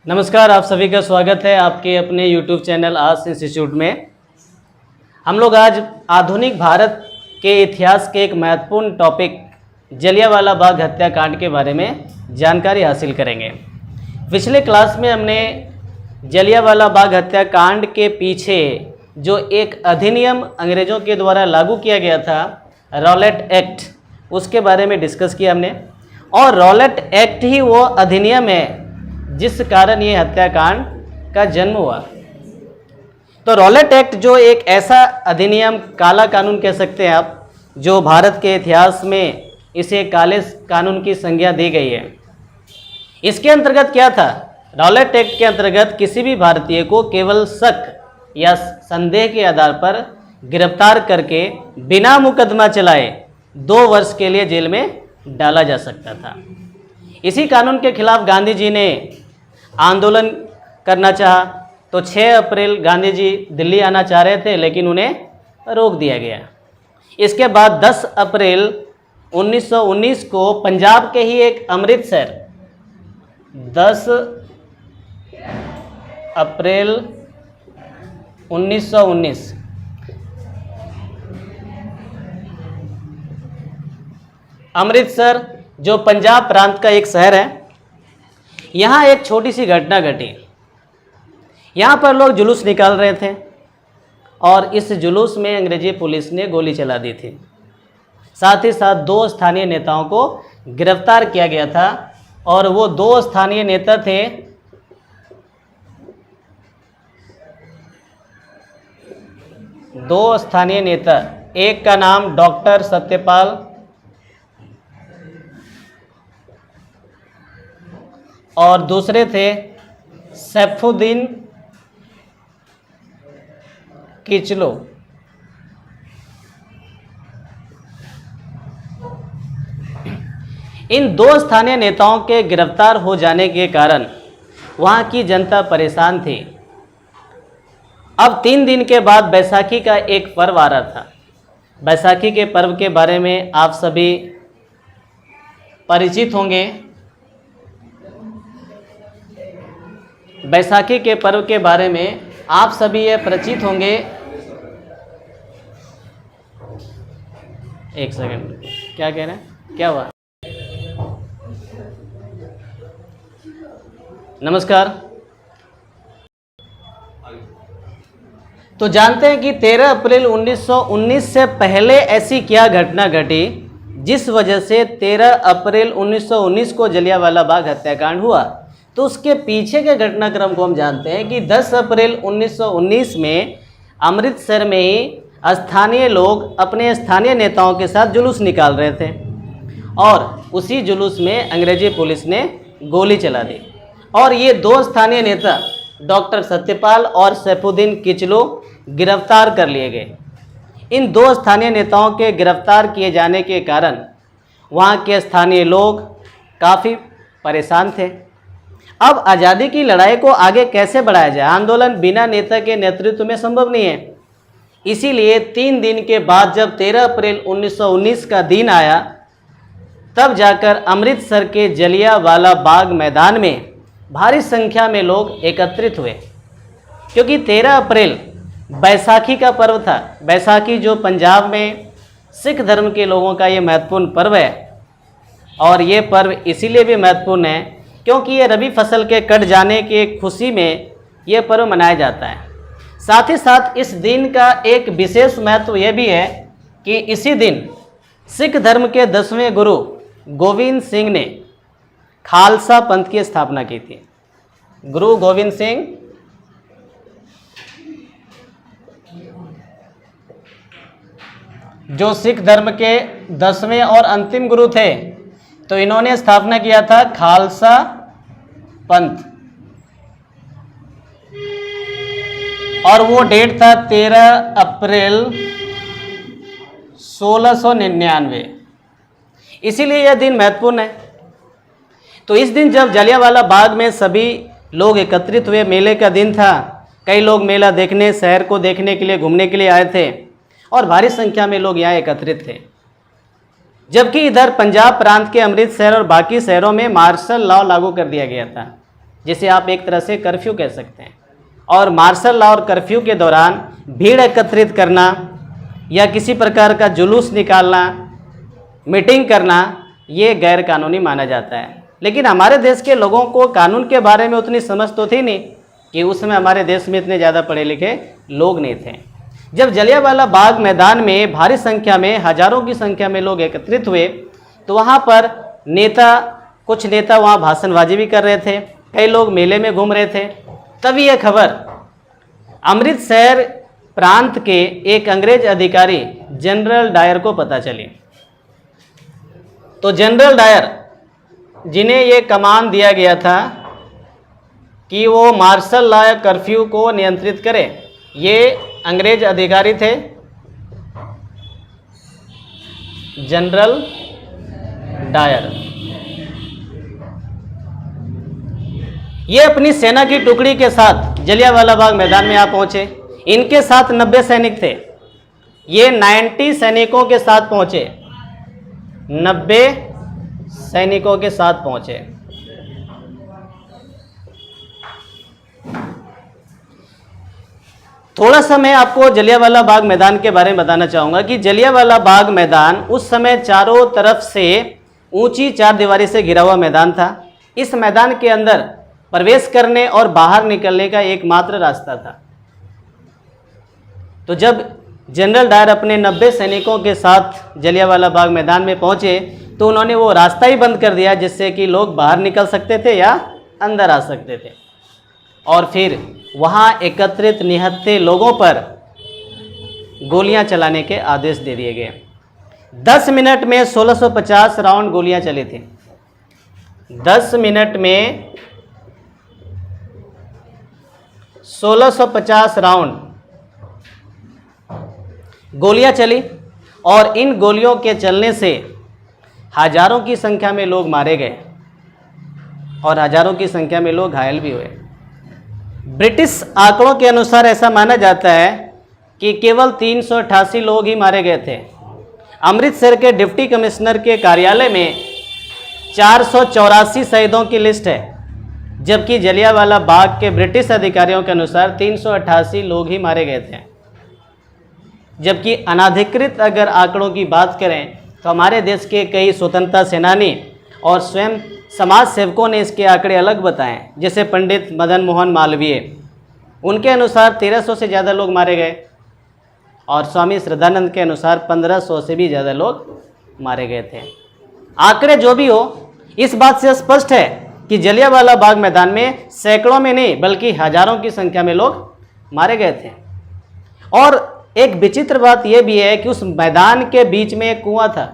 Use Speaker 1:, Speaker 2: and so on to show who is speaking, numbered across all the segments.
Speaker 1: नमस्कार, आप सभी का स्वागत है आपके अपने YouTube चैनल आस इंस्टीट्यूट में। हम लोग आज आधुनिक भारत के इतिहास के एक महत्वपूर्ण टॉपिक जलियांवाला बाग हत्याकांड के बारे में जानकारी हासिल करेंगे। पिछले क्लास में हमने जलियांवाला बाग हत्याकांड के पीछे जो एक अधिनियम अंग्रेज़ों के द्वारा लागू किया गया था, रॉलेट एक्ट, उसके बारे में डिस्कस किया हमने। और रॉलेट एक्ट ही वो अधिनियम है जिस कारण ये हत्याकांड का जन्म हुआ। तो रॉलेट एक्ट जो एक ऐसा अधिनियम, काला कानून कह सकते हैं आप, जो भारत के इतिहास में इसे काले कानून की संज्ञा दी गई है। इसके अंतर्गत क्या था? रॉलेट एक्ट के अंतर्गत किसी भी भारतीय को केवल शक या संदेह के आधार पर गिरफ्तार करके बिना मुकदमा चलाए 2 वर्ष के लिए जेल में डाला जा सकता था। इसी कानून के खिलाफ गांधी जी ने आंदोलन करना चाहा तो 6 अप्रैल गांधी जी दिल्ली आना चाह रहे थे, लेकिन उन्हें रोक दिया गया। इसके बाद 10 अप्रैल 1919 को पंजाब के ही एक अमृतसर, 10 अप्रैल 1919 अमृतसर जो पंजाब प्रांत का एक शहर है, यहाँ एक छोटी सी घटना घटी। यहाँ पर लोग जुलूस निकाल रहे थे और इस जुलूस में अंग्रेजी पुलिस ने गोली चला दी थी। साथ ही साथ 2 स्थानीय नेताओं को गिरफ्तार किया गया था और वो 2 स्थानीय नेता थे एक का नाम डॉक्टर सत्यपाल और दूसरे थे सैफुद्दीन किचलो। इन 2 स्थानीय नेताओं के गिरफ्तार हो जाने के कारण वहाँ की जनता परेशान थी। अब 3 दिन के बाद बैसाखी का एक पर्व आ रहा था। बैसाखी के पर्व के बारे में आप सभी परिचित होंगे। बैसाखी के पर्व के बारे में आप सभी ये परिचित होंगे। एक सेकंड, क्या कह रहे हैं? क्या हुआ? नमस्कार। तो जानते हैं कि 13 अप्रैल 1919 से पहले ऐसी क्या घटना घटी जिस वजह से 13 अप्रैल 1919 को जलियांवाला बाग हत्याकांड हुआ। तो उसके पीछे के घटनाक्रम को हम जानते हैं कि 10 अप्रैल 1919 में अमृतसर में ही स्थानीय लोग अपने स्थानीय नेताओं के साथ जुलूस निकाल रहे थे और उसी जुलूस में अंग्रेजी पुलिस ने गोली चला दी और ये 2 स्थानीय नेता डॉक्टर सत्यपाल और सैफुद्दीन किचलो गिरफ्तार कर लिए गए। इन 2 स्थानीय नेताओं के गिरफ्तार किए जाने के कारण वहाँ के स्थानीय लोग काफ़ी परेशान थे। अब आज़ादी की लड़ाई को आगे कैसे बढ़ाया जाए? आंदोलन बिना नेता के नेतृत्व में संभव नहीं है। इसीलिए 3 दिन के बाद जब 13 अप्रैल 1919 का दिन आया, तब जाकर अमृतसर के जलियांवाला बाग मैदान में भारी संख्या में लोग एकत्रित हुए, क्योंकि 13 अप्रैल बैसाखी का पर्व था। बैसाखी जो पंजाब में सिख धर्म के लोगों का ये महत्वपूर्ण पर्व है और ये पर्व इसीलिए भी महत्वपूर्ण है क्योंकि ये रबी फसल के कट जाने के खुशी में ये पर्व मनाया जाता है। साथ ही साथ इस दिन का एक विशेष महत्व ये भी है कि इसी दिन सिख धर्म के 10वें गुरु गोविंद सिंह ने खालसा पंथ की स्थापना की थी। गुरु गोविंद सिंह जो सिख धर्म के 10वें और अंतिम गुरु थे, तो इन्होंने स्थापना किया था खालसा पंथ और वो डेट था 13 अप्रैल 1699। इसीलिए यह दिन महत्वपूर्ण है। तो इस दिन जब जलियांवाला बाग में सभी लोग एकत्रित हुए, मेले का दिन था, कई लोग मेला देखने, शहर को देखने के लिए, घूमने के लिए आए थे और भारी संख्या में लोग यहाँ एकत्रित थे। जबकि इधर पंजाब प्रांत के अमृतसर और बाकी शहरों में मार्शल लॉ लागू कर दिया गया था। जिसे आप एक तरह से कर्फ्यू कह सकते हैं। और मार्शल लॉ और कर्फ्यू के दौरान भीड़ एकत्रित करना या किसी प्रकार का जुलूस निकालना, मीटिंग करना, ये गैर कानूनी माना जाता है। लेकिन हमारे देश के लोगों को कानून के बारे में उतनी समझ तो थी नहीं, कि उस समय हमारे देश में इतने ज़्यादा पढ़े लिखे लोग नहीं थे। जब जलियांवाला बाग मैदान में भारी संख्या में, हजारों की संख्या में लोग एकत्रित हुए, तो वहाँ पर कुछ नेता वहाँ भाषणबाजी भी कर रहे थे, कई लोग मेले में घूम रहे थे। तभी यह खबर अमृतसर प्रांत के एक अंग्रेज अधिकारी जनरल डायर को पता चली। तो जनरल डायर, जिन्हें ये कमान दिया गया था कि वो मार्शल लॉ कर्फ्यू को नियंत्रित करे, ये अंग्रेज अधिकारी थे जनरल डायर। ये अपनी सेना की टुकड़ी के साथ जलियांवाला बाग मैदान में आ पहुंचे। इनके साथ 90 सैनिक थे। ये 90 सैनिकों के साथ पहुंचे, 90 सैनिकों के साथ पहुंचे। थोड़ा सा मैं आपको जलियांवाला बाग मैदान के बारे में बताना चाहूँगा कि जलियांवाला बाग मैदान उस समय चारों तरफ से ऊंची चारदीवारी से घिरा हुआ मैदान था। इस मैदान के अंदर प्रवेश करने और बाहर निकलने का एकमात्र रास्ता था। तो जब जनरल डायर अपने 90 सैनिकों के साथ जलियांवाला बाग मैदान में पहुंचे, तो उन्होंने वो रास्ता ही बंद कर दिया जिससे कि लोग बाहर निकल सकते थे या अंदर आ सकते थे। और फिर वहाँ एकत्रित निहत्थे लोगों पर गोलियां चलाने के आदेश दे दिए गए। 10 मिनट में 1650 राउंड गोलियां चली थी। 10 मिनट में 1650 राउंड गोलियां चली, और इन गोलियों के चलने से हजारों की संख्या में लोग मारे गए और हजारों की संख्या में लोग घायल भी हुए। ब्रिटिश आंकड़ों के अनुसार ऐसा माना जाता है कि केवल 388 लोग ही मारे गए थे। अमृतसर के डिप्टी कमिश्नर के कार्यालय में 484 शहीदों की लिस्ट है, जबकि जलियांवाला बाग के ब्रिटिश अधिकारियों के अनुसार 388 लोग ही मारे गए थे। जबकि अनाधिकृत अगर आंकड़ों की बात करें तो हमारे देश के कई स्वतंत्रता सेनानी और स्वयं समाज सेवकों ने इसके आंकड़े अलग बताए। जैसे पंडित मदन मोहन मालवीय, उनके अनुसार 1300 से ज़्यादा लोग मारे गए, और स्वामी श्रद्धानंद के अनुसार 1500 से भी ज़्यादा लोग मारे गए थे। आंकड़े जो भी हो, इस बात से स्पष्ट है कि जलियांवाला बाग मैदान में सैकड़ों में नहीं बल्कि हजारों की संख्या में लोग मारे गए थे। और एक विचित्र बात यह भी है कि उस मैदान के बीच में एक कुआं था।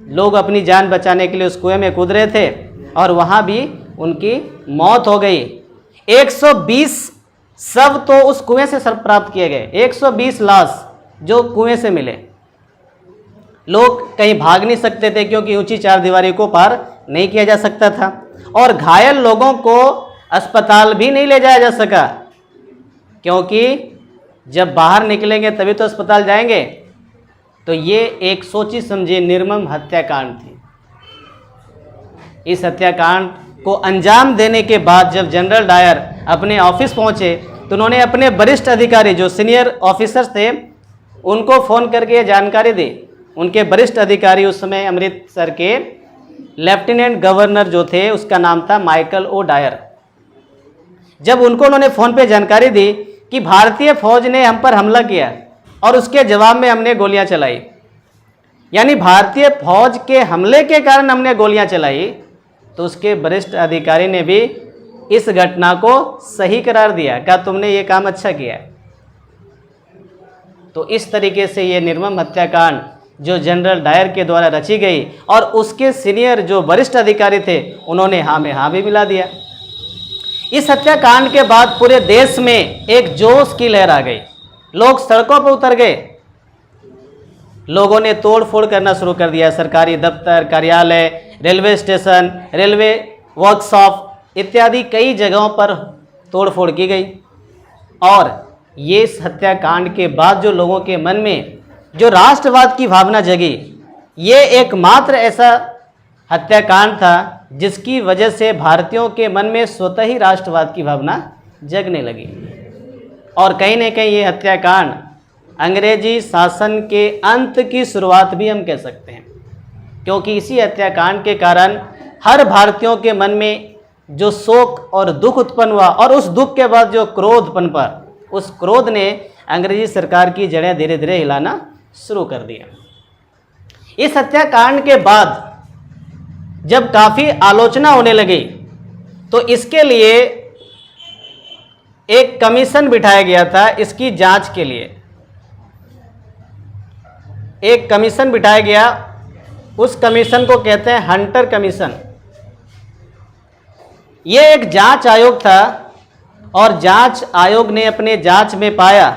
Speaker 1: लोग अपनी जान बचाने के लिए उस कुएं में कूद रहे थे और वहां भी उनकी मौत हो गई। 120 शव तो उस कुएं से प्राप्त किए गए, 120 लाश जो कुएं से मिले। लोग कहीं भाग नहीं सकते थे क्योंकि ऊंची चारदीवारी को पार नहीं किया जा सकता था, और घायल लोगों को अस्पताल भी नहीं ले जाया जा सका, क्योंकि जब बाहर निकलेंगे तभी तो अस्पताल जाएंगे। तो ये एक सोची समझी निर्मम हत्याकांड थी। इस हत्याकांड को अंजाम देने के बाद जब जनरल डायर अपने ऑफिस पहुंचे, तो उन्होंने अपने वरिष्ठ अधिकारी जो सीनियर ऑफिसर्स थे उनको फ़ोन करके ये जानकारी दी। उनके वरिष्ठ अधिकारी उस समय अमृतसर के लेफ्टिनेंट गवर्नर जो थे उसका नाम था माइकल ओ डायर। जब उनको उन्होंने फ़ोन पे जानकारी दी कि भारतीय फौज ने हम पर हमला किया और उसके जवाब में हमने गोलियां चलाई, यानी भारतीय फौज के हमले के कारण हमने गोलियां चलाई, तो उसके वरिष्ठ अधिकारी ने भी इस घटना को सही करार दिया, कहा तुमने ये काम अच्छा किया। तो इस तरीके से ये निर्मम हत्याकांड जो जनरल डायर के द्वारा रची गई, और उसके सीनियर जो वरिष्ठ अधिकारी थे उन्होंने हाँ में हाँ भी मिला दिया। इस हत्याकांड के बाद पूरे देश में एक जोश की लहर आ गई। लोग सड़कों पर उतर गए, लोगों ने तोड़ फोड़ करना शुरू कर दिया। सरकारी दफ्तर, कार्यालय, रेलवे स्टेशन, रेलवे वर्कशॉप इत्यादि कई जगहों पर तोड़ फोड़ की गई। और ये इस हत्याकांड के बाद जो लोगों के मन में जो राष्ट्रवाद की भावना जगी, ये एकमात्र ऐसा हत्याकांड था जिसकी वजह से भारतीयों के मन में स्वतः ही राष्ट्रवाद की भावना जगने लगी। और कहीं न कहीं ये हत्याकांड अंग्रेजी शासन के अंत की शुरुआत भी हम कह सकते हैं, क्योंकि इसी हत्याकांड के कारण हर भारतीयों के मन में जो शोक और दुख उत्पन्न हुआ, और उस दुख के बाद जो क्रोध पनपा, उस क्रोध ने अंग्रेजी सरकार की जड़ें धीरे धीरे हिलाना शुरू कर दिया। इस हत्याकांड के बाद जब काफ़ी आलोचना होने लगी, तो इसके लिए एक कमीशन बिठाया गया था। इसकी जांच के लिए एक कमीशन बिठाया गया। उस कमीशन को कहते हैं हंटर कमीशन। यह एक जांच आयोग था, और जांच आयोग ने अपने जांच में पाया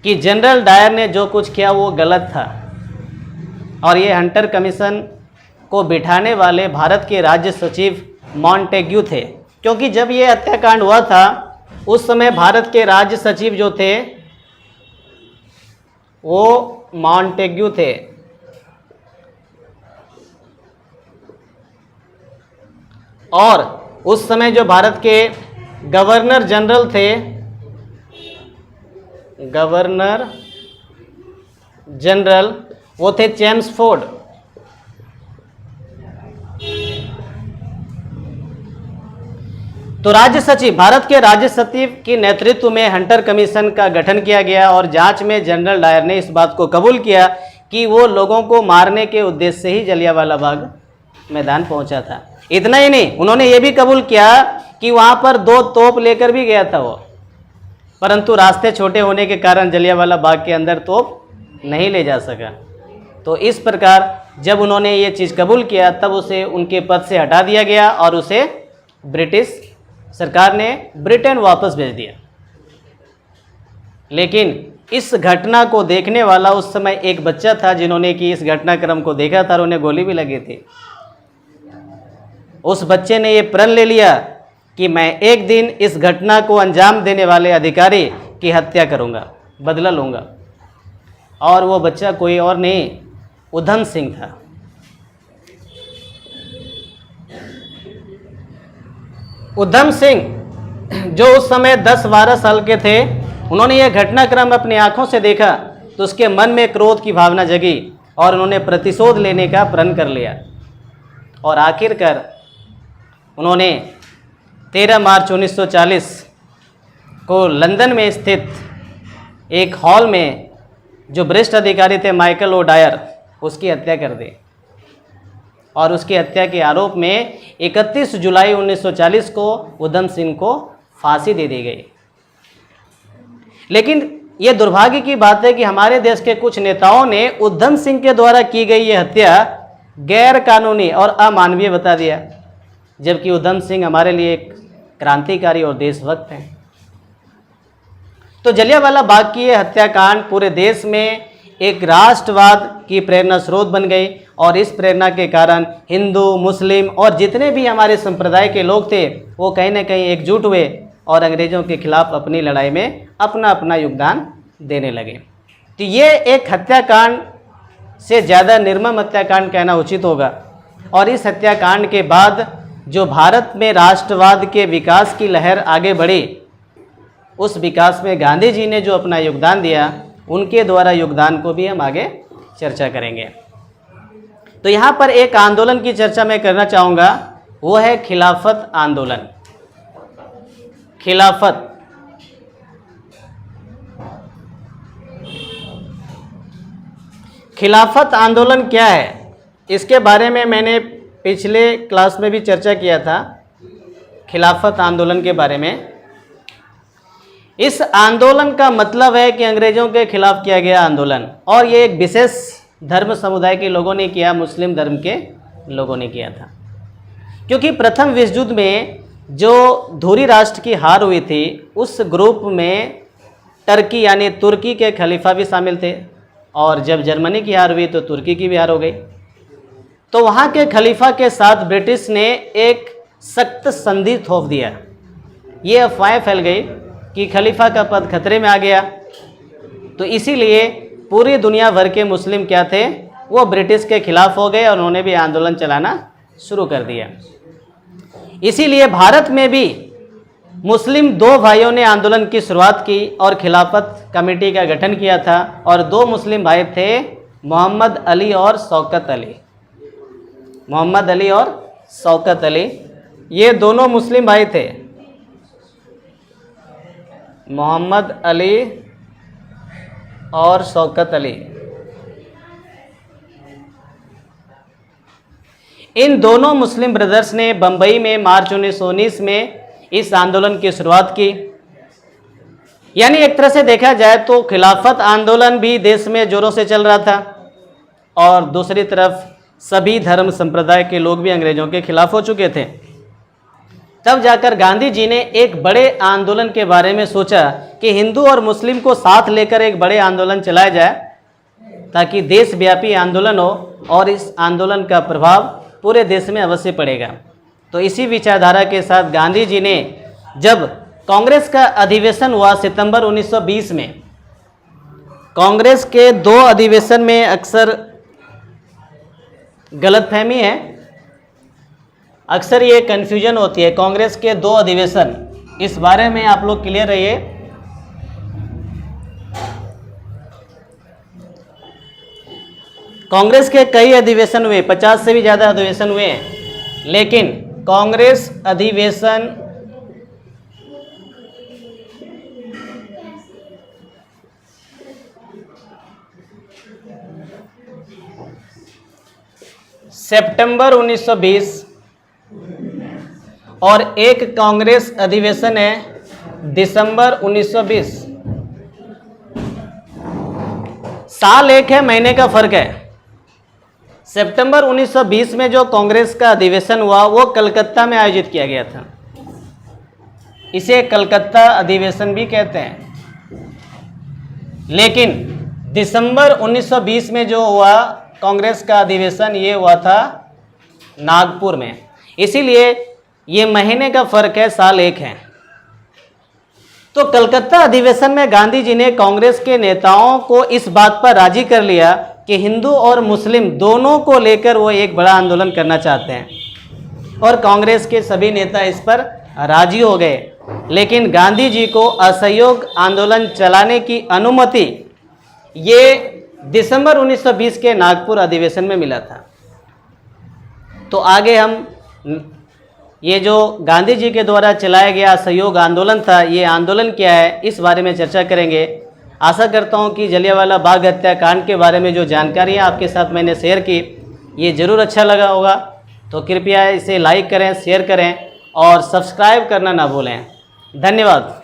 Speaker 1: कि जनरल डायर ने जो कुछ किया वो गलत था। और ये हंटर कमीशन को बिठाने वाले भारत के राज्य सचिव मॉन्टेग्यू थे, क्योंकि जब ये हत्याकांड हुआ था उस समय भारत के राज्य सचिव जो थे वो मॉन्टेग्यू थे। और उस समय जो भारत के गवर्नर जनरल थे, गवर्नर जनरल वो थे चेम्सफोर्ड। तो राज्य सचिव, भारत के राज्य सचिव के नेतृत्व में हंटर कमीशन का गठन किया गया, और जांच में जनरल डायर ने इस बात को कबूल किया कि वो लोगों को मारने के उद्देश्य से ही जलियांवाला बाग मैदान पहुंचा था। इतना ही नहीं, उन्होंने ये भी कबूल किया कि वहां पर 2 तोप लेकर भी गया था वो, परंतु रास्ते छोटे होने के कारण जलियांवाला बाग के अंदर तोप नहीं ले जा सका। तो इस प्रकार जब उन्होंने ये चीज़ कबूल किया, तब उसे उनके पद से हटा दिया गया और उसे ब्रिटिश सरकार ने ब्रिटेन वापस भेज दिया। लेकिन इस घटना को देखने वाला उस समय एक बच्चा था, जिन्होंने कि इस घटनाक्रम को देखा था और उन्हें गोली भी लगी थी। उस बच्चे ने ये प्रण ले लिया कि मैं एक दिन इस घटना को अंजाम देने वाले अधिकारी की हत्या करूंगा, बदला लूंगा। और वो बच्चा कोई और नहीं, उधम सिंह था। उधम सिंह जो उस समय 10-12 साल के थे, उन्होंने यह घटनाक्रम अपनी आंखों से देखा, तो उसके मन में क्रोध की भावना जगी और उन्होंने प्रतिशोध लेने का प्रण कर लिया। और आखिरकार उन्होंने 13 मार्च 1940 को लंदन में स्थित एक हॉल में जो वरिष्ठ अधिकारी थे माइकल ओ डायर, उसकी हत्या कर दी। और उसकी हत्या के आरोप में 31 जुलाई 1940 को उधम सिंह को फांसी दे दी गई। लेकिन ये दुर्भाग्य की बात है कि हमारे देश के कुछ नेताओं ने उधम सिंह के द्वारा की गई ये हत्या गैर कानूनी और अमानवीय बता दिया, जबकि उधम सिंह हमारे लिए एक क्रांतिकारी और देशभक्त हैं। तो जलियांवाला बाग की ये हत्याकांड पूरे देश में एक राष्ट्रवाद की प्रेरणा स्रोत बन गई, और इस प्रेरणा के कारण हिंदू, मुस्लिम और जितने भी हमारे संप्रदाय के लोग थे वो कहीं ना कहीं एकजुट हुए और अंग्रेज़ों के खिलाफ अपनी लड़ाई में अपना अपना योगदान देने लगे। तो ये एक हत्याकांड से ज़्यादा निर्मम हत्याकांड कहना उचित होगा। और इस हत्याकांड के बाद जो भारत में राष्ट्रवाद के विकास की लहर आगे बढ़ी, उस विकास में गांधी जी ने जो अपना योगदान दिया, उनके द्वारा योगदान को भी हम आगे चर्चा करेंगे। तो यहाँ पर एक आंदोलन की चर्चा मैं करना चाहूँगा, वो है खिलाफत आंदोलन। खिलाफत खिलाफत आंदोलन क्या है, इसके बारे में मैंने पिछले क्लास में भी चर्चा किया था। खिलाफत आंदोलन के बारे में, इस आंदोलन का मतलब है कि अंग्रेज़ों के खिलाफ किया गया आंदोलन, और ये एक विशेष धर्म समुदाय के लोगों ने किया, मुस्लिम धर्म के लोगों ने किया था। क्योंकि प्रथम विश्व युद्ध में जो धुरी राष्ट्र की हार हुई थी, उस ग्रुप में टर्की यानी तुर्की के खलीफा भी शामिल थे, और जब जर्मनी की हार हुई तो तुर्की की भी हार हो गई। तो वहाँ के खलीफा के साथ ब्रिटिश ने एक सख्त संधि थोप दिया। ये अफवाहें फैल गई कि खलीफा का पद खतरे में आ गया। तो इसीलिए पूरी दुनिया भर के मुस्लिम क्या थे, वो ब्रिटिश के खिलाफ हो गए और उन्होंने भी आंदोलन चलाना शुरू कर दिया। इसीलिए भारत में भी मुस्लिम दो भाइयों ने आंदोलन की शुरुआत की और खिलाफत कमेटी का गठन किया था। और दो मुस्लिम भाई थे, मोहम्मद अली और शौकत अली। मोहम्मद अली और शौकत अली, ये दोनों मुस्लिम भाई थे। मोहम्मद अली और शौकत अली, इन दोनों मुस्लिम ब्रदर्स ने बंबई में मार्च 1919 में इस आंदोलन की शुरुआत की। यानी एक तरह से देखा जाए तो खिलाफत आंदोलन भी देश में जोरों से चल रहा था और दूसरी तरफ सभी धर्म संप्रदाय के लोग भी अंग्रेजों के खिलाफ हो चुके थे। तब जाकर गांधी जी ने एक बड़े आंदोलन के बारे में सोचा कि हिंदू और मुस्लिम को साथ लेकर एक बड़े आंदोलन चलाया जाए ताकि देशव्यापी आंदोलन हो और इस आंदोलन का प्रभाव पूरे देश में अवश्य पड़ेगा। तो इसी विचारधारा के साथ गांधी जी ने, जब कांग्रेस का अधिवेशन हुआ सितंबर 1920 में, कांग्रेस के दो अधिवेशन में अक्सर गलतफहमी है, अक्सर ये कन्फ्यूजन होती है। कांग्रेस के दो अधिवेशन, इस बारे में आप लोग क्लियर रहिए। कांग्रेस के कई अधिवेशन हुए, 50 से भी ज़्यादा अधिवेशन हुए हैं, लेकिन कांग्रेस अधिवेशन सितंबर 1920 और एक कांग्रेस अधिवेशन है दिसंबर 1920। साल एक है, महीने का फर्क है। सितंबर 1920 में जो कांग्रेस का अधिवेशन हुआ वो कलकत्ता में आयोजित किया गया था। इसे कलकत्ता अधिवेशन भी कहते हैं। लेकिन दिसंबर 1920 में जो हुआ कांग्रेस का अधिवेशन, ये हुआ था नागपुर में। इसीलिए ये महीने का फर्क है, साल एक है। तो कलकत्ता अधिवेशन में गांधी जी ने कांग्रेस के नेताओं को इस बात पर राजी कर लिया कि हिंदू और मुस्लिम दोनों को लेकर वो एक बड़ा आंदोलन करना चाहते हैं और कांग्रेस के सभी नेता इस पर राजी हो गए। लेकिन गांधी जी को असहयोग आंदोलन चलाने की अनुमति ये दिसंबर 1920 के नागपुर अधिवेशन में मिला था। तो आगे हम ये जो गांधी जी के द्वारा चलाया गया असहयोग आंदोलन था, ये आंदोलन क्या है, इस बारे में चर्चा करेंगे। आशा करता हूँ कि जलियांवाला बाग हत्याकांड के बारे में जो जानकारियाँ आपके साथ मैंने शेयर की, ये ज़रूर अच्छा लगा होगा। तो कृपया इसे लाइक करें, शेयर करें और सब्सक्राइब करना ना भूलें। धन्यवाद।